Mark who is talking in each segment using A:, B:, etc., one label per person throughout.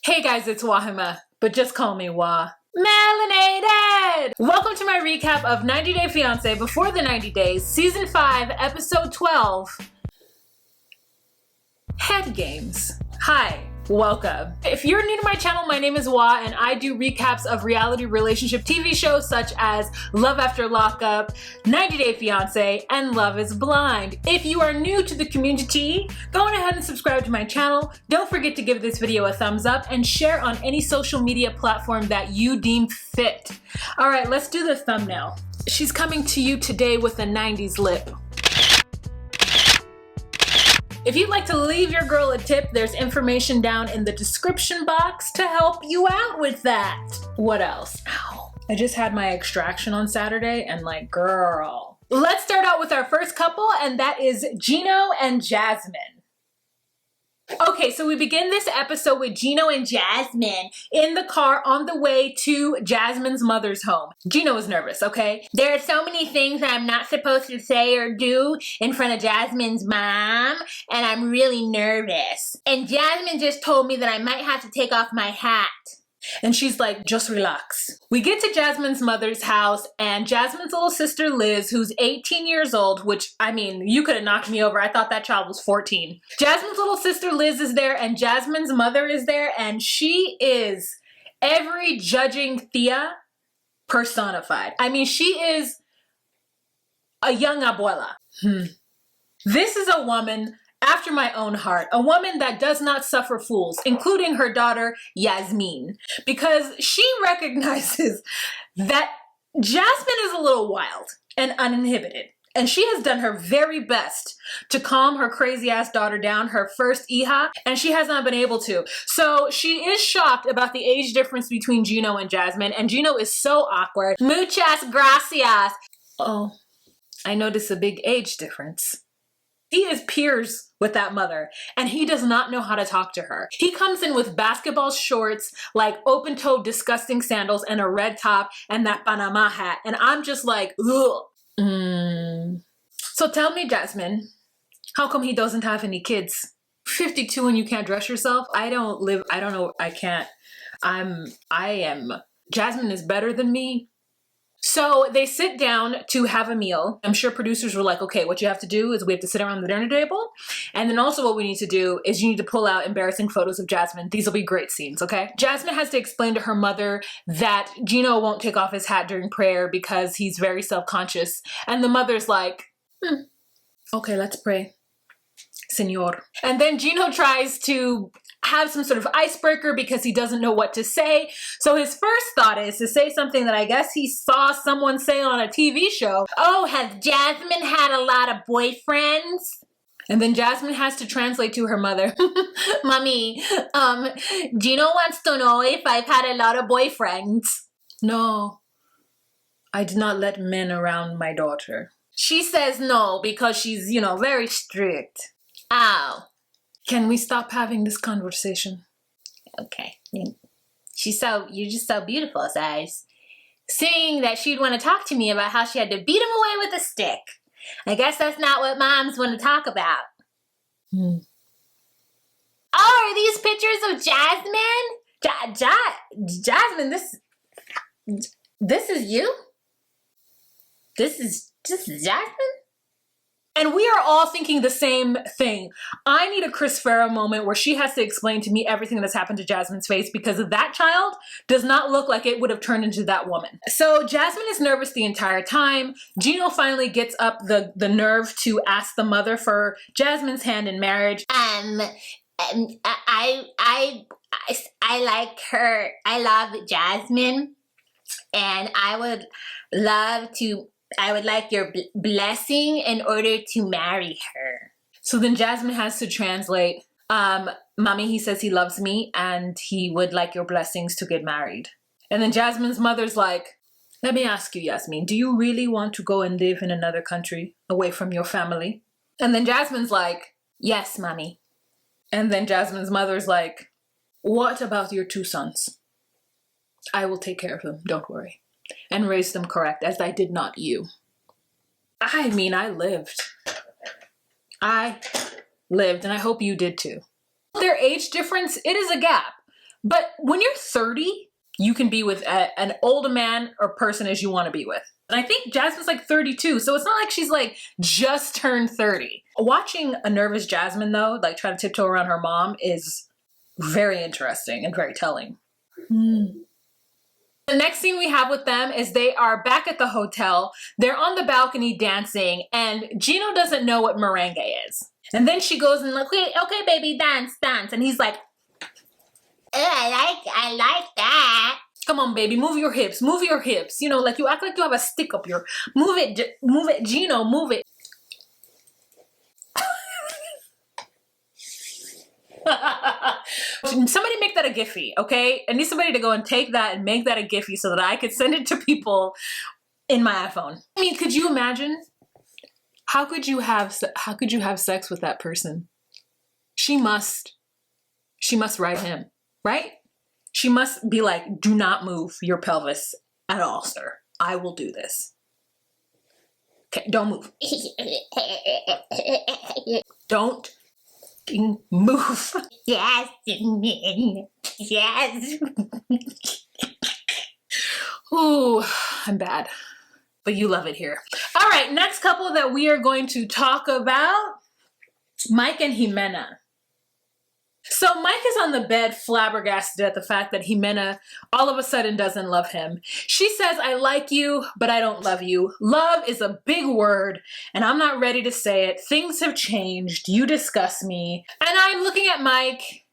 A: Hey guys, it's Wahima, but just call me Wah. Melanated! Welcome to my recap of 90 Day Fiancé Before the 90 Days, Season 5, Episode 12, Head Games. Hi, welcome. If you're new to my channel, my name is Wah, and I do recaps of reality relationship TV shows such as Love After Lockup, 90 Day Fiancé, and Love is Blind. If you are new to the community, go on ahead and subscribe to my channel. Don't forget to give this video a thumbs up and share on any social media platform that you deem fit. All right, let's do the thumbnail. She's coming to you today with a 90s lip. If you'd like to leave your girl a tip, there's information down in the description box to help you out with that. What else? Ow. I just had my extraction on Saturday and like, girl. Let's start out with our first couple, and that is Geno and Jasmine. Okay, so we begin this episode with Geno and Jasmine in the car on the way to Jasmine's mother's home. Geno is nervous, okay? There are so many things that I'm not supposed to say or do in front of Jasmine's mom, and I'm really nervous. And Jasmine just told me that I might have to take off my hat. And she's like, just relax. We get to Jasmine's mother's house, and Jasmine's little sister Liz, who's 18 years old, which, I mean, you could have knocked me over. I thought that child was 14. Jasmine's little sister Liz is there, and Jasmine's mother is there, and she is every judging Thea personified. I mean, she is a young abuela. This is a woman after my own heart, a woman that does not suffer fools, including her daughter, Yasmin, because she recognizes that Jasmine is a little wild and uninhibited, and she has done her very best to calm her crazy ass daughter down, her first hija, and she has not been able to. So she is shocked about the age difference between Geno and Jasmine, and Geno is so awkward. Muchas gracias. Oh, I notice a big age difference. He is peers with that mother, and he does not know how to talk to her. He comes in with basketball shorts, like open-toed disgusting sandals, and a red top, and that Panama hat, and I'm just like, ugh. So tell me, Jasmine, how come he doesn't have any kids? 52 and you can't dress yourself? I don't know, I can't. Jasmine is better than me. So they sit down to have a meal. I'm sure producers were like, okay, what you have to do is we have to sit around the dinner table. And then also what we need to do is you need to pull out embarrassing photos of Jasmine. These will be great scenes, okay? Jasmine has to explain to her mother that Geno won't take off his hat during prayer because he's very self-conscious. And the mother's like, okay, let's pray, Señor. And then Geno tries to have some sort of icebreaker because he doesn't know what to say. So his first thought is to say something that I guess he saw someone say on a TV show. Oh, has Jasmine had a lot of boyfriends? And then Jasmine has to translate to her mother. Mommy, Geno wants to know if I've had a lot of boyfriends. No, I did not let men around my daughter. She says no because she's, you know, very strict. Oh. Can we stop having this conversation? Okay. You're just so beautiful, Size. Saying that she'd want to talk to me about how she had to beat him away with a stick. I guess that's not what moms want to talk about. Oh, are these pictures of Jasmine? Jasmine, this is you? This is Jasmine? And we are all thinking the same thing. I need a Chris Farrah moment where she has to explain to me everything that's happened to Jasmine's face, because that child does not look like it would have turned into that woman. So Jasmine is nervous the entire time. Geno finally gets up the nerve to ask the mother for Jasmine's hand in marriage. I like her. I love Jasmine, and I would like your blessing in order to marry her. So then Jasmine has to translate, Mommy, he says he loves me and he would like your blessings to get married. And then Jasmine's mother's like, let me ask you, Yasmin, do you really want to go and live in another country away from your family? And then Jasmine's like, yes, Mommy. And then Jasmine's mother's like, what about your 2 sons? I will take care of them, don't worry. And raise them correct, as I did not you. I mean, I lived, and I hope you did too. Their age difference, it is a gap. But when you're 30, you can be with an old man or person as you want to be with. And I think Jasmine's like 32, so it's not like she's like just turned 30. Watching a nervous Jasmine though, like try to tiptoe around her mom is very interesting and very telling. The next scene we have with them is they are back at the hotel. They're on the balcony dancing, and Geno doesn't know what merengue is. And then she goes and like, okay, baby, dance, dance. And he's like, I like that. Come on, baby, move your hips, move your hips. You know, like you act like you have a stick up your, move it, Geno, move it. Somebody make that a Giphy, okay? I need somebody to go and take that and make that a Giphy so that I could send it to people in my iPhone. I mean, could you imagine? How could you have sex with that person? She must ride him, right? She must be like, do not move your pelvis at all, sir. I will do this. Okay, don't move. Don't move. Yes. Yes. Ooh, I'm bad. But you love it here. All right, next couple that we are going to talk about, Mike and Ximena. So Mike is on the bed flabbergasted at the fact that Ximena all of a sudden doesn't love him. She says, I like you, but I don't love you. Love is a big word, and I'm not ready to say it. Things have changed. You disgust me. And I'm looking at Mike,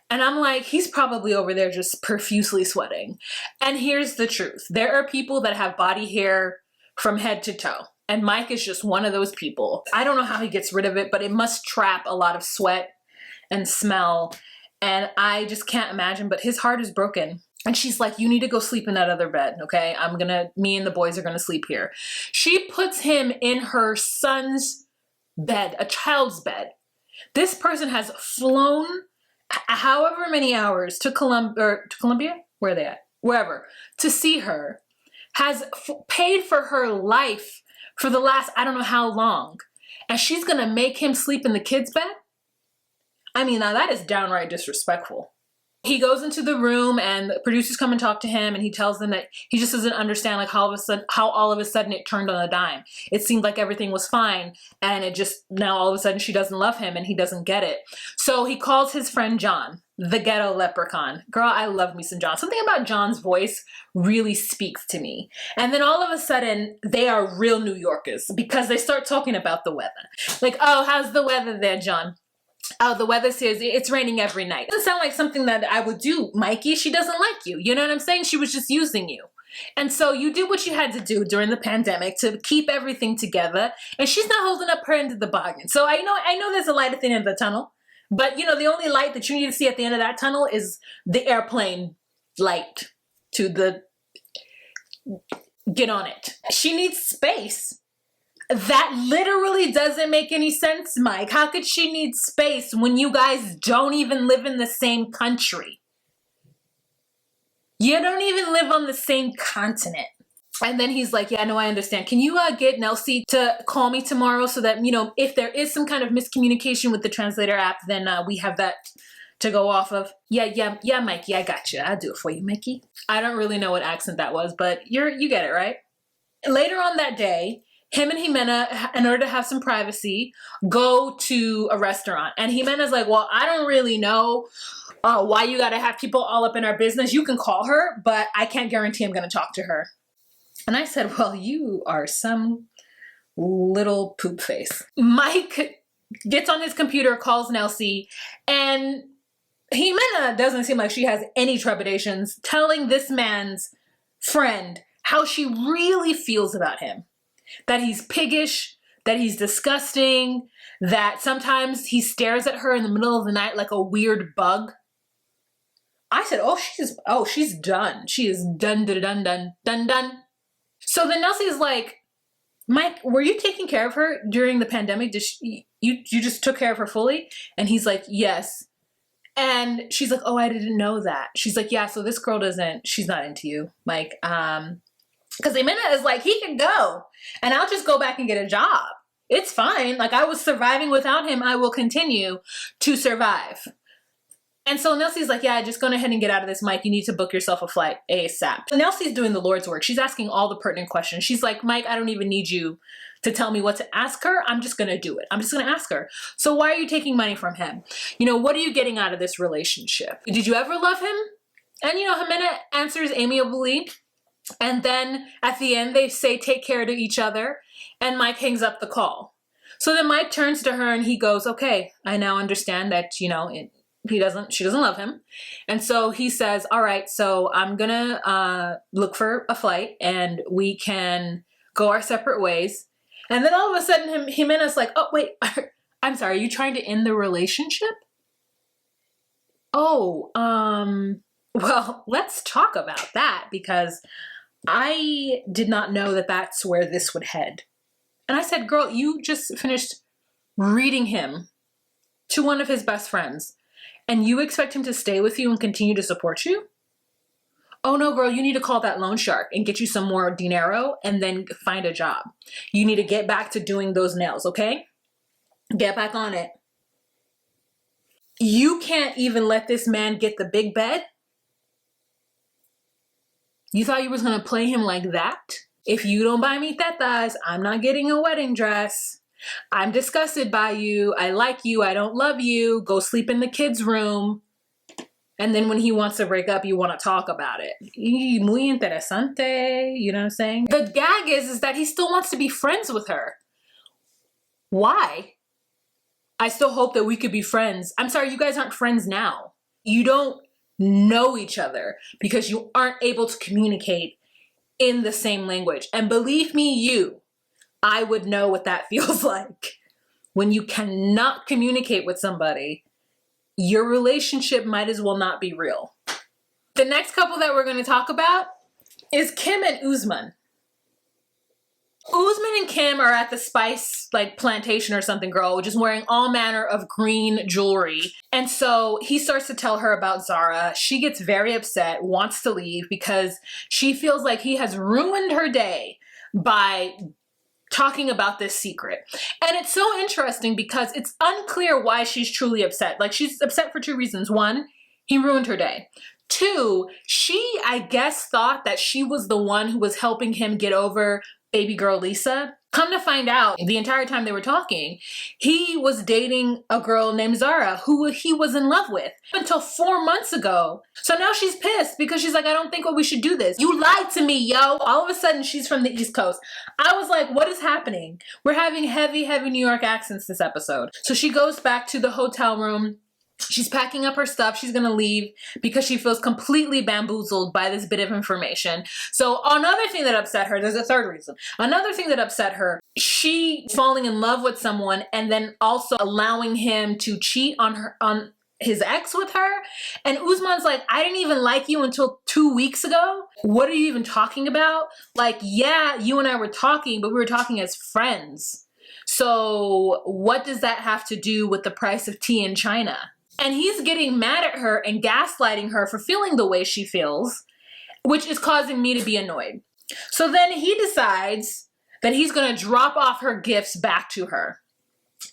A: and I'm like, he's probably over there just profusely sweating. And here's the truth. There are people that have body hair from head to toe. And Mike is just one of those people. I don't know how he gets rid of it, but it must trap a lot of sweat and smell, and I just can't imagine, but his heart is broken. And she's like, you need to go sleep in that other bed, okay? Me and the boys are gonna sleep here. She puts him in her son's bed, a child's bed. This person has flown however many hours to Colombia? Where are they at? Wherever, to see her, has paid for her life for the last, I don't know how long, and she's gonna make him sleep in the kid's bed? I mean, now that is downright disrespectful. He goes into the room and the producers come and talk to him, and he tells them that he just doesn't understand like how all of a sudden it turned on a dime. It seemed like everything was fine, and it just, now all of a sudden she doesn't love him and he doesn't get it. So he calls his friend John, the ghetto leprechaun. Girl, I love me some John. Something about John's voice really speaks to me. And then all of a sudden they are real New Yorkers because they start talking about the weather. Like, oh, how's the weather there, John? Oh, the weather says it's raining every night. It doesn't sound like something that I would do, Mikey. She doesn't like you. You know what I'm saying? She was just using you. And so you did what you had to do during the pandemic to keep everything together. And she's not holding up her end of the bargain. So I know there's a light at the end of the tunnel. But, you know, the only light that you need to see at the end of that tunnel is the airplane light to the get on it. She needs space. That literally doesn't make any sense, Mike. How could she need space when you guys don't even live in the same country? You don't even live on the same continent. And then he's like, yeah, no, I understand. Can you get Nelsie to call me tomorrow so that, you know, if there is some kind of miscommunication with the translator app, then we have that to go off of. Yeah, Mikey, I got you. I'll do it for you, Mikey. I don't really know what accent that was, but you get it, right? Later on that day, him and Ximena, in order to have some privacy, go to a restaurant. And Ximena's like, well, I don't really know why you gotta have people all up in our business. You can call her, but I can't guarantee I'm gonna talk to her. And I said, well, you are some little poop face. Mike gets on his computer, calls Nelsie, and Ximena doesn't seem like she has any trepidations telling this man's friend how she really feels about him. That he's piggish, that he's disgusting, that sometimes he stares at her in the middle of the night like a weird bug. I said, she's done. She is done. So then Nelsie is like, Mike, were you taking care of her during the pandemic? You just took care of her fully? And he's like, yes. And she's like, oh, I didn't know that. She's like, yeah, so this girl she's not into you, Mike. Because Ximena is like, he can go and I'll just go back and get a job. It's fine. Like, I was surviving without him. I will continue to survive. And so Nelsie's like, yeah, just go ahead and get out of this, Mike. You need to book yourself a flight ASAP. So Nelsie's doing the Lord's work. She's asking all the pertinent questions. She's like, Mike, I don't even need you to tell me what to ask her. I'm just going to do it. I'm just going to ask her. So why are you taking money from him? You know, what are you getting out of this relationship? Did you ever love him? And, you know, Ximena answers amiably. And then at the end, they say, take care to each other. And Mike hangs up the call. So then Mike turns to her and he goes, okay, I now understand that, you know, she doesn't love him. And so he says, all right, so I'm gonna look for a flight and we can go our separate ways. And then all of a sudden Ximena's like, oh, wait, I'm sorry, are you trying to end the relationship? Oh, well, let's talk about that because I did not know that that's where this would head. And I said, girl, you just finished reading him to one of his best friends. And you expect him to stay with you and continue to support you? Oh no, girl, you need to call that loan shark and get you some more dinero and then find a job. You need to get back to doing those nails, okay? Get back on it. You can't even let this man get the big bed? You thought you was gonna play him like that? If you don't buy me tetas, I'm not getting a wedding dress. I'm disgusted by you. I like you. I don't love you. Go sleep in the kids' room. And then when he wants to break up, you want to talk about it. Muy interesante. You know what I'm saying? The gag is that he still wants to be friends with her. Why? I still hope that we could be friends. I'm sorry, you guys aren't friends now. You don't know each other because you aren't able to communicate in the same language. And believe me, I would know what that feels like. When you cannot communicate with somebody, your relationship might as well not be real. The next couple that we're going to talk about is Kim and Uzman. Uzman and Kim are at the spice plantation or something, girl, which is wearing all manner of green jewelry. And so he starts to tell her about Zara. She gets very upset, wants to leave because she feels like he has ruined her day by talking about this secret. And it's so interesting because it's unclear why she's truly upset. Like, she's upset for two reasons. One, he ruined her day. Two, she, I guess, thought that she was the one who was helping him get over baby girl Lisa. Come to find out, the entire time they were talking, he was dating a girl named Zara who he was in love with until 4 months ago. So now she's pissed because she's like, I don't think we should do this. You lied to me, yo. All of a sudden, she's from the East Coast. I was like, what is happening? We're having heavy, heavy New York accents this episode. So she goes back to the hotel room. She's packing up her stuff. She's going to leave because she feels completely bamboozled by this bit of information. So another thing that upset her, there's a third reason. Another thing that upset her, she falling in love with someone and then also allowing him to cheat on his ex with her. And Uzman's like, I didn't even like you until 2 weeks ago. What are you even talking about? Like, yeah, you and I were talking, but we were talking as friends. So what does that have to do with the price of tea in China? And he's getting mad at her and gaslighting her for feeling the way she feels, which is causing me to be annoyed. So then he decides that he's going to drop off her gifts back to her.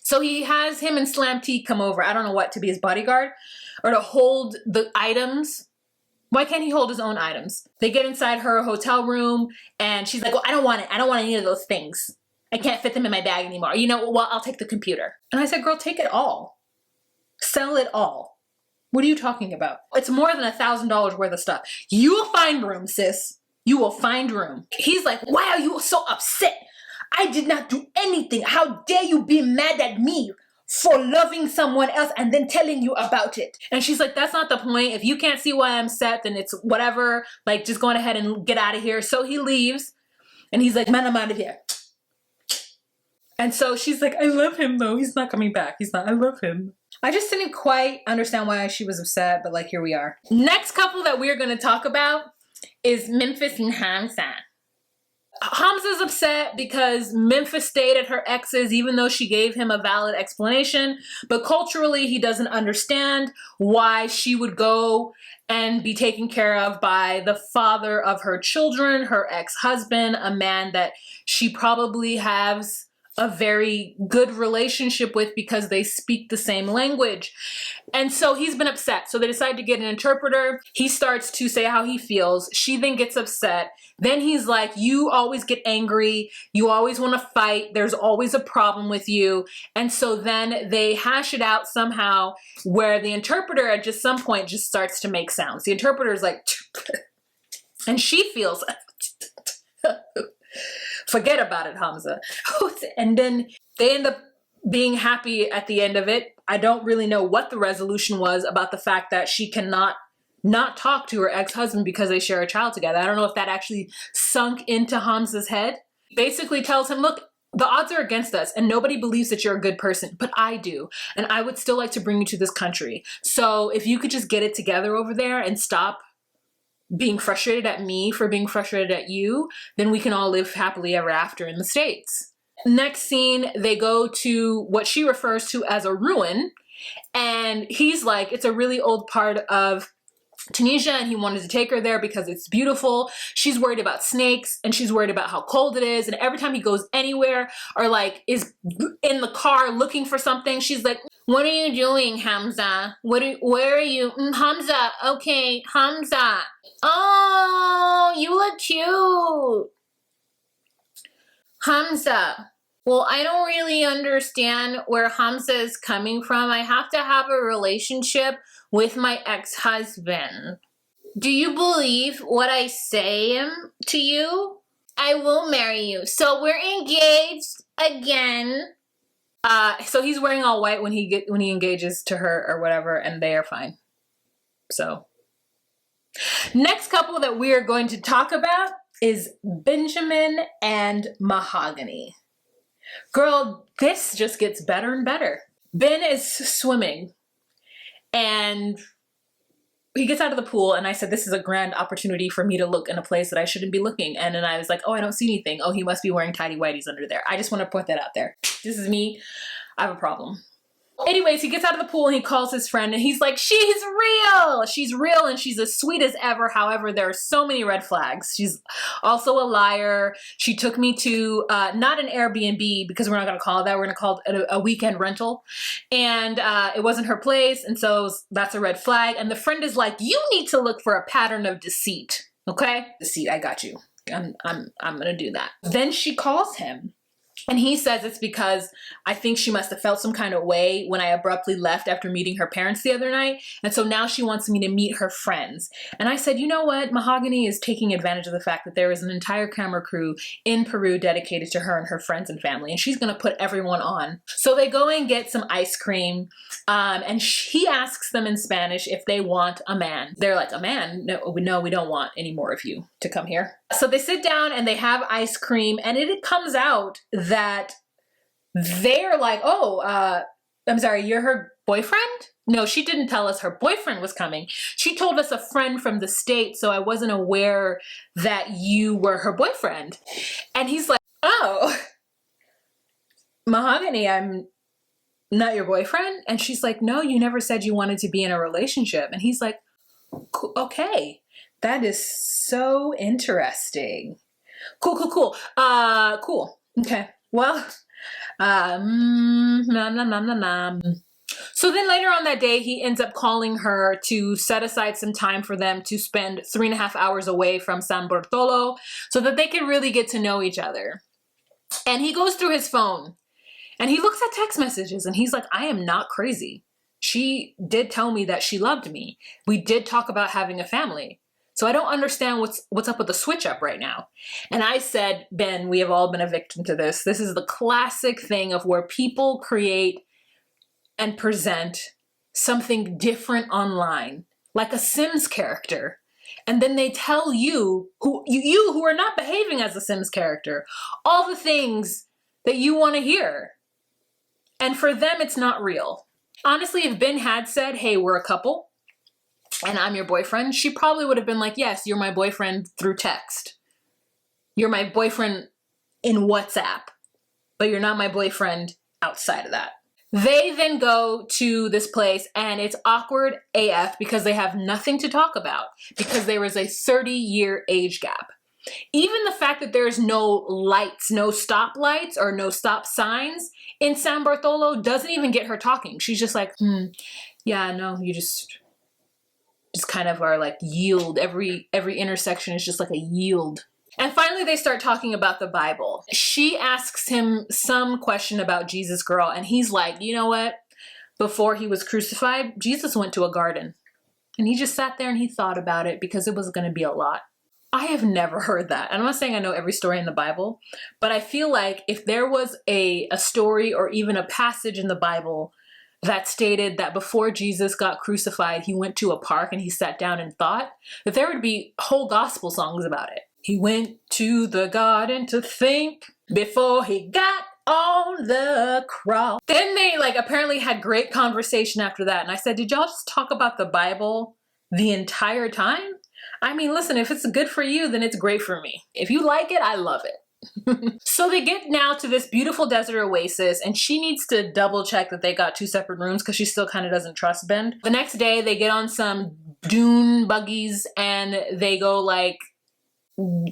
A: So he has him and Slam T come over, I don't know what, to be his bodyguard or to hold the items. Why can't he hold his own items? They get inside her hotel room and she's like, well, I don't want it. I don't want any of those things. I can't fit them in my bag anymore. You know, well, I'll take the computer. And I said, girl, take it all. Sell it all. What are you talking about? It's more than $1,000 worth of stuff. You will find room, sis. You will find room. He's like, why are you so upset? I did not do anything. How dare you be mad at me for loving someone else and then telling you about it? And she's like, that's not the point. If you can't see why I'm upset, then it's whatever. Like, just go on ahead and get out of here. So he leaves and he's like, man, I'm out of here. And so she's like, I love him though. He's not coming back. He's not, I love him. I just didn't quite understand why she was upset, but like, here we are. Next couple that we're going to talk about is Memphis and Hans. Hamza's upset because Memphis stayed at her ex's even though she gave him a valid explanation, but culturally he doesn't understand why she would go and be taken care of by the father of her children, her ex-husband, a man that she probably has a very good relationship with because they speak the same language. And so he's been upset. So they decide to get an interpreter. He starts to say how he feels. She then gets upset. Then he's like, you always get angry. You always want to fight. There's always a problem with you. And so then they hash it out somehow where the interpreter at just some point just starts to make sounds. The interpreter is like, and she feels, forget about it, Hamza. And then they end up being happy at the end of it. I don't really know what the resolution was about the fact that she cannot not talk to her ex-husband because they share a child together. I don't know if that actually sunk into Hamza's head. Basically tells him, look, the odds are against us and nobody believes that you're a good person, but I do. And I would still like to bring you to this country. So if you could just get it together over there and stop being frustrated at me for being frustrated at you, then we can all live happily ever after in the States. Next scene, they go to what she refers to as a ruin. And he's like, it's a really old part of Tunisia and he wanted to take her there because it's beautiful. She's worried about snakes and she's worried about how cold it is. And every time he goes anywhere or like is in the car looking for something, she's like, what are you doing, Hamza? Where are you? Hamza. Okay, Hamza. Oh, you look cute. Hamza. Well, I don't really understand where Hamza is coming from. I have to have a relationship with my ex-husband. Do you believe what I say to you? I will marry you. So we're engaged again. So he's wearing all white when he engages to her or whatever, and they are fine. So next couple that we are going to talk about is Benjamin and Mahogany. Girl, this just gets better and better. Ben is swimming and he gets out of the pool and I said, this is a grand opportunity for me to look in a place that I shouldn't be looking. And then I was like, oh, I don't see anything. Oh, he must be wearing tighty whities under there. I just want to put that out there. This is me. I have a problem. Anyways, he gets out of the pool and he calls his friend and he's like, she's real. She's real and she's as sweet as ever. However, there are so many red flags. She's also a liar. She took me to not an Airbnb because we're not going to call it that. We're going to call it a weekend rental. And it wasn't her place. And so that's a red flag. And the friend is like, you need to look for a pattern of deceit. Okay? Deceit, I got you. I'm going to do that. Then she calls him. And he says it's because I think she must have felt some kind of way when I abruptly left after meeting her parents the other night. And so now she wants me to meet her friends. And I said, you know what? Mahogany is taking advantage of the fact that there is an entire camera crew in Peru dedicated to her and her friends and family. And she's going to put everyone on. So they go and get some ice cream. And he asks them in Spanish if they want a man. They're like, a man? No, we don't want any more of you to come here. So they sit down and they have ice cream. And it comes out that they're like, oh, I'm sorry, you're her boyfriend? No, she didn't tell us her boyfriend was coming. She told us a friend from the States, so I wasn't aware that you were her boyfriend. And he's like, oh, Mahogany, I'm not your boyfriend? And she's like, no, you never said you wanted to be in a relationship. And he's like, okay, that is so interesting. Cool. Cool. Okay. Well, So then later on that day, he ends up calling her to set aside some time for them to spend 3.5 hours away from San Bartolo so that they can really get to know each other. And he goes through his phone and he looks at text messages and he's like, I am not crazy. She did tell me that she loved me. We did talk about having a family. So I don't understand what's up with the switch up right now. And I said, Ben, we have all been a victim to this. This is the classic thing of where people create and present something different online, like a Sims character. And then they tell you who are not behaving as a Sims character, all the things that you want to hear. And for them, it's not real. Honestly, if Ben had said, hey, we're a couple, and I'm your boyfriend, she probably would have been like, yes, you're my boyfriend through text. You're my boyfriend in WhatsApp, but you're not my boyfriend outside of that. They then go to this place and it's awkward AF because they have nothing to talk about because there was a 30-year age gap. Even the fact that there's no lights, no stop lights or no stop signs in San Bartolo doesn't even get her talking. She's just like, yeah, no, you just kind of are like yield. Every intersection is just like a yield. And finally, they start talking about the Bible. She asks him some question about Jesus, girl, and he's like, you know what? Before he was crucified, Jesus went to a garden. And he just sat there and he thought about it because it was going to be a lot. I have never heard that. And I'm not saying I know every story in the Bible, but I feel like if there was a story or even a passage in the Bible that stated that before Jesus got crucified, he went to a park and he sat down and thought, that there would be whole gospel songs about it. He went to the garden to think before he got on the cross. Then they like apparently had great conversation after that. And I said, did y'all just talk about the Bible the entire time? I mean, listen, if it's good for you, then it's great for me. If you like it, I love it. So they get now to this beautiful desert oasis and she needs to double check that they got 2 separate rooms because she still kind of doesn't trust Ben. The next day they get on some dune buggies and they go like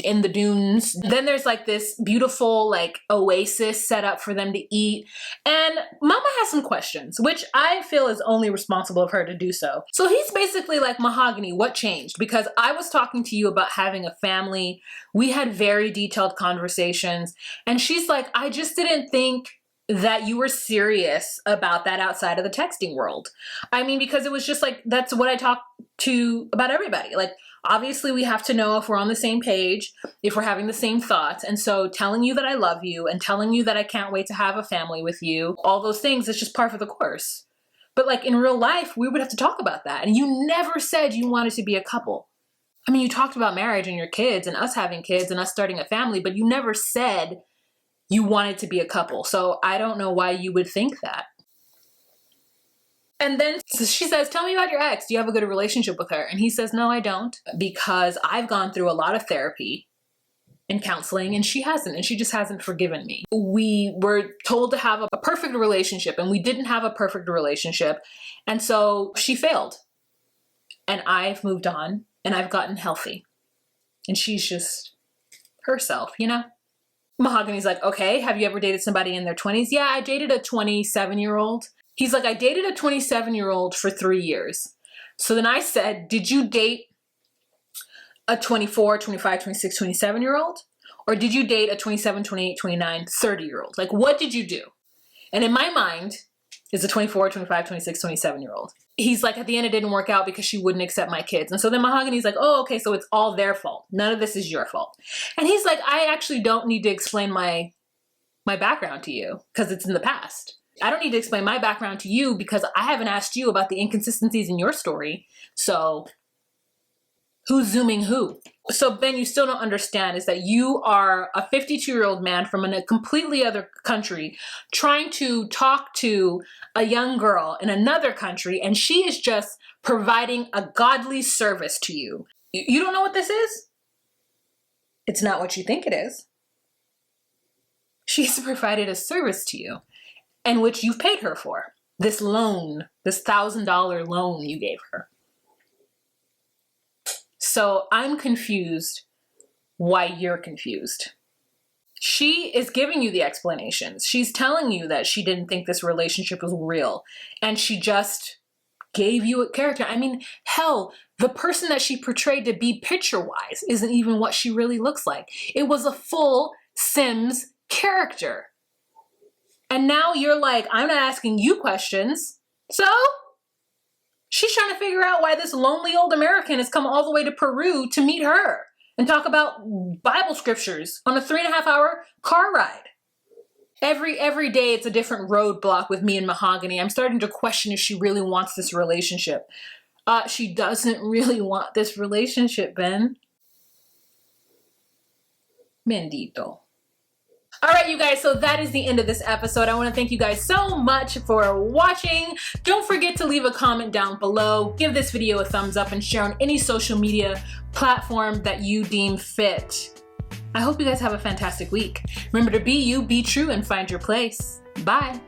A: in the dunes. Then there's like this beautiful like oasis set up for them to eat. And Mama has some questions, which I feel is only responsible of her to do so. So he's basically like, Mahogany, what changed? Because I was talking to you about having a family. We had very detailed conversations. And she's like, I just didn't think that you were serious about that outside of the texting world. I mean, because it was just like, that's what I talk to about everybody. Like, obviously we have to know if we're on the same page, if we're having the same thoughts. And so telling you that I love you and telling you that I can't wait to have a family with you, all those things, it's just par for the course. But like in real life, we would have to talk about that. And you never said you wanted to be a couple. I mean, you talked about marriage and your kids and us having kids and us starting a family, but you never said you wanted to be a couple. So I don't know why you would think that. And then she says, tell me about your ex. Do you have a good relationship with her? And he says, no, I don't, because I've gone through a lot of therapy and counseling and she hasn't, and she just hasn't forgiven me. We were told to have a perfect relationship and we didn't have a perfect relationship. And so she failed and I've moved on and I've gotten healthy and she's just herself, you know? Mahogany's like, okay, have you ever dated somebody in their 20s? Yeah, I dated a 27-year-old. He's like, I dated a 27-year-old for 3 years. So then I said, did you date a 24, 25, 26, 27-year-old? Or did you date a 27, 28, 29, 30-year-old? Like, what did you do? And in my mind, is a 24, 25, 26, 27-year-old. He's like, at the end, it didn't work out because she wouldn't accept my kids. And so then Mahogany's like, oh, okay, so it's all their fault. None of this is your fault. And he's like, I actually don't need to explain my background to you because it's in the past. I don't need to explain my background to you because I haven't asked you about the inconsistencies in your story. So who's zooming who? So Ben, you still don't understand is that you are a 52-year-old man from a completely other country trying to talk to a young girl in another country, and she is just providing a godly service to you. You don't know what this is? It's not what you think it is. She's provided a service to you, and which you've paid her for. This loan, this $1,000 loan you gave her. So I'm confused why you're confused. She is giving you the explanations. She's telling you that she didn't think this relationship was real, and she just gave you a character. I mean, hell, the person that she portrayed to be picture-wise isn't even what she really looks like. It was a full Sims character. And now you're like, I'm not asking you questions. So she's trying to figure out why this lonely old American has come all the way to Peru to meet her and talk about Bible scriptures on a 3.5-hour car ride. Every day it's a different roadblock with me and Mahogany. I'm starting to question if she really wants this relationship. She doesn't really want this relationship, Ben. Bendito. All right, you guys, so that is the end of this episode. I want to thank you guys so much for watching. Don't forget to leave a comment down below. Give this video a thumbs up and share on any social media platform that you deem fit. I hope you guys have a fantastic week. Remember to be you, be true, and find your place. Bye.